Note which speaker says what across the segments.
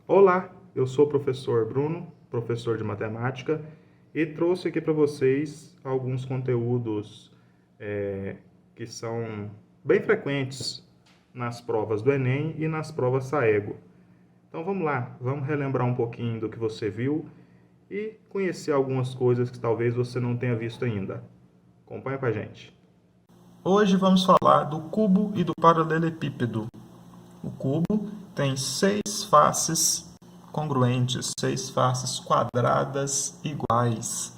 Speaker 1: Olá, eu sou o professor Bruno, professor de matemática, e trouxe aqui para vocês alguns conteúdos que são bem frequentes nas provas do Enem e nas provas Saego. Então vamos lá, vamos relembrar um pouquinho do que você viu e conhecer algumas coisas que talvez você não tenha visto ainda. Acompanha com a gente.
Speaker 2: Hoje vamos falar do cubo e do paralelepípedo. O cubo tem 6 faces congruentes, 6 faces quadradas iguais.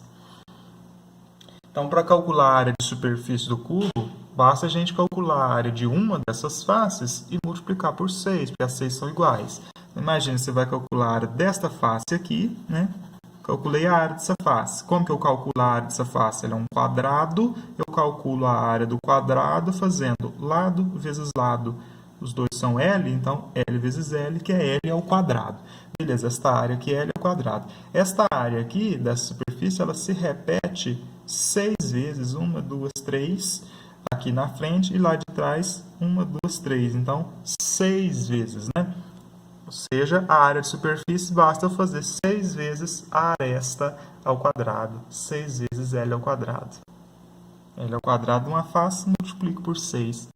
Speaker 2: Então, para calcular a área de superfície do cubo, basta a gente calcular a área de uma dessas faces e multiplicar por 6, porque as 6 são iguais. Imagina, você vai calcular a área desta face aqui, né? Calculei a área dessa face. Como que eu calculo a área dessa face? Ela é um quadrado, eu calculo a área do quadrado fazendo lado vezes lado. Os dois são L, então L vezes L, que é L ao quadrado. Beleza, esta área aqui é L ao quadrado. Esta área aqui, dessa superfície, ela se repete 6 vezes, 1, 2, 3, aqui na frente, e lá de trás, 1, 2, 3. Então, 6 vezes, né? Ou seja, a área de superfície basta eu fazer 6 vezes a aresta ao quadrado. 6 vezes L ao quadrado. L ao quadrado uma face, multiplico por 6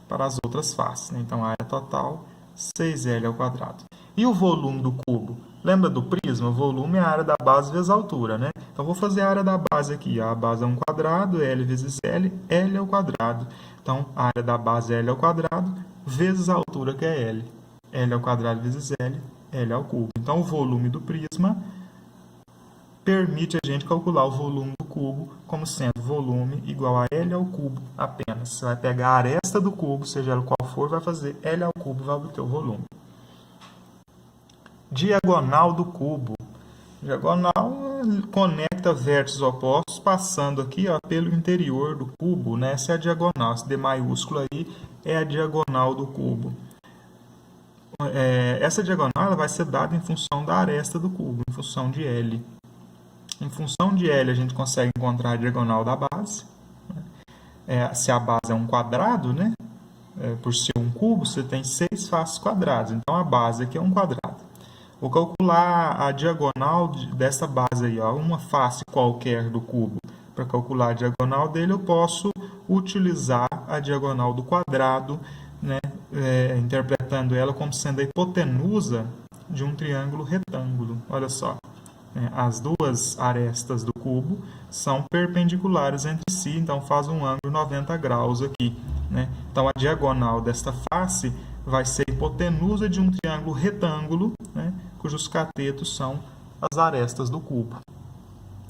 Speaker 2: para as outras faces. Então, a área total, 6L ao quadrado. E o volume do cubo? Lembra do prisma? O volume é a área da base vezes a altura, né? Então, vou fazer a área da base aqui. A base é um quadrado, L vezes L, L ao quadrado. Então, a área da base é L ao quadrado, vezes a altura, que é L. L ao quadrado vezes L, L ao cubo. Então, o volume do prisma permite a gente calcular o volume do cubo como sendo volume igual a L ao cubo apenas. Você vai pegar a aresta do cubo, seja ela qual for, vai fazer L ao cubo, vai obter o volume. Diagonal do cubo. Diagonal conecta vértices opostos passando aqui pelo interior do cubo, né? Essa é a diagonal. Esse D maiúsculo aí é a diagonal do cubo. Essa diagonal ela vai ser dada em função da aresta do cubo, em função de L. Em função de L, a gente consegue encontrar a diagonal da base. Se a base é um quadrado, né? Por ser um cubo, você tem 6 faces quadradas. Então, a base aqui é um quadrado. Vou calcular a diagonal dessa base aí, uma face qualquer do cubo. Para calcular a diagonal dele, eu posso utilizar a diagonal do quadrado, né? Interpretando ela como sendo a hipotenusa de um triângulo retângulo. Olha só. As duas arestas do cubo são perpendiculares entre si, então faz um ângulo 90 graus aqui, né? Então, a diagonal desta face vai ser a hipotenusa de um triângulo retângulo, né? Cujos catetos são as arestas do cubo.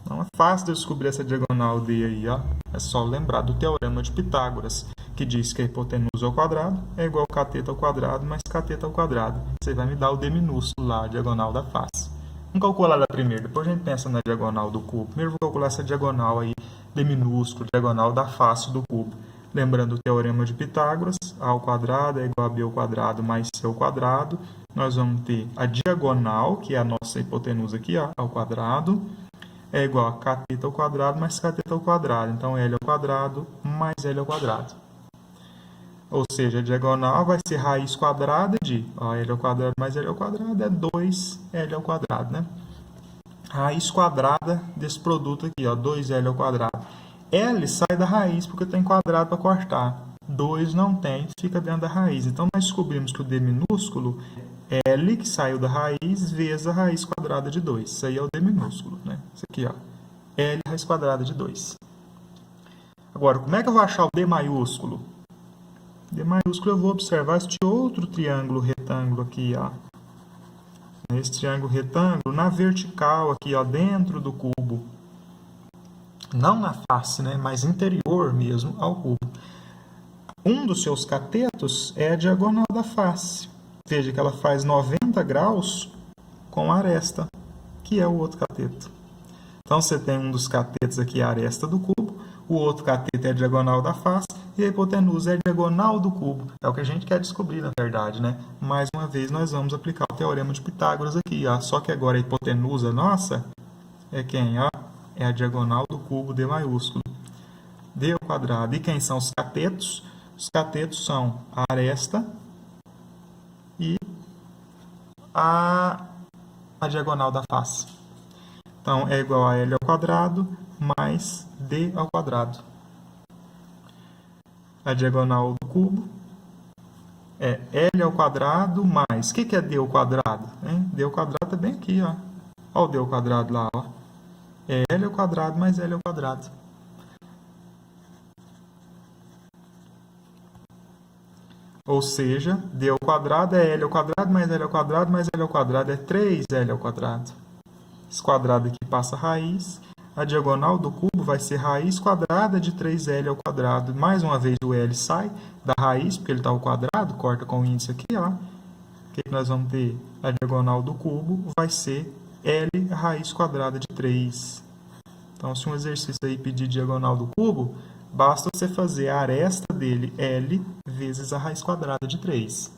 Speaker 2: Então, é fácil de descobrir essa diagonal D aí, ó. É só lembrar do teorema de Pitágoras, que diz que a hipotenusa ao quadrado é igual ao cateto ao quadrado mais cateto ao quadrado. Você vai me dar o D minúsculo lá, a diagonal da face. Vamos calcular ela primeiro, depois a gente pensa na diagonal do cubo. Primeiro vou calcular essa diagonal aí, D minúsculo, diagonal da face do cubo. Lembrando o teorema de Pitágoras, A ao quadrado é igual a B ao quadrado mais C ao quadrado. Nós vamos ter a diagonal, que é a nossa hipotenusa aqui, ó, ao quadrado, é igual a cateto ao quadrado mais cateto ao quadrado. Então, L ao quadrado mais L ao quadrado. Ou seja, a diagonal vai ser raiz quadrada de L ao quadrado mais L ao quadrado é 2L ao quadrado, né? Raiz quadrada desse produto aqui, 2L ao quadrado. L sai da raiz porque tem quadrado para cortar. 2 não tem, fica dentro da raiz. Então, nós descobrimos que o D minúsculo é L, que saiu da raiz, vezes a raiz quadrada de 2. Isso aí é o D minúsculo, né? Isso aqui, L raiz quadrada de 2. Agora, como é que eu vou achar o D maiúsculo? D maiúsculo eu vou observar este outro triângulo retângulo aqui, Esse triângulo retângulo na vertical aqui, dentro do cubo. Não na face, né, mas interior mesmo ao cubo. Um dos seus catetos é a diagonal da face. Veja que ela faz 90 graus com a aresta, que é o outro cateto. Então, você tem um dos catetos aqui, a aresta do cubo, o outro cateto é a diagonal da face, e a hipotenusa é a diagonal do cubo. É o que a gente quer descobrir, na verdade, né? Mais uma vez, nós vamos aplicar o teorema de Pitágoras aqui, Só que agora a hipotenusa nossa é quem, É a diagonal do cubo D maiúsculo. D ao quadrado. E quem são os catetos? Os catetos são a aresta e a diagonal da face. Então, é igual a L ao quadrado mais D ao quadrado. A diagonal do cubo é L ao quadrado mais... O que é D ao quadrado? Hein? D ao quadrado é bem aqui, ó. Olha o D ao quadrado lá, ó. É L ao quadrado mais L ao quadrado. Ou seja, D ao quadrado é L ao quadrado mais L ao quadrado mais L ao quadrado é 3L ao quadrado. Esse quadrado aqui passa a raiz. A diagonal do cubo vai ser raiz quadrada de 3L ao quadrado. Mais uma vez o L sai da raiz, porque ele está ao quadrado, corta com o índice aqui, ó. O que nós vamos ter? A diagonal do cubo vai ser L raiz quadrada de 3. Então, se um exercício aí pedir diagonal do cubo, basta você fazer a aresta dele L vezes a raiz quadrada de 3.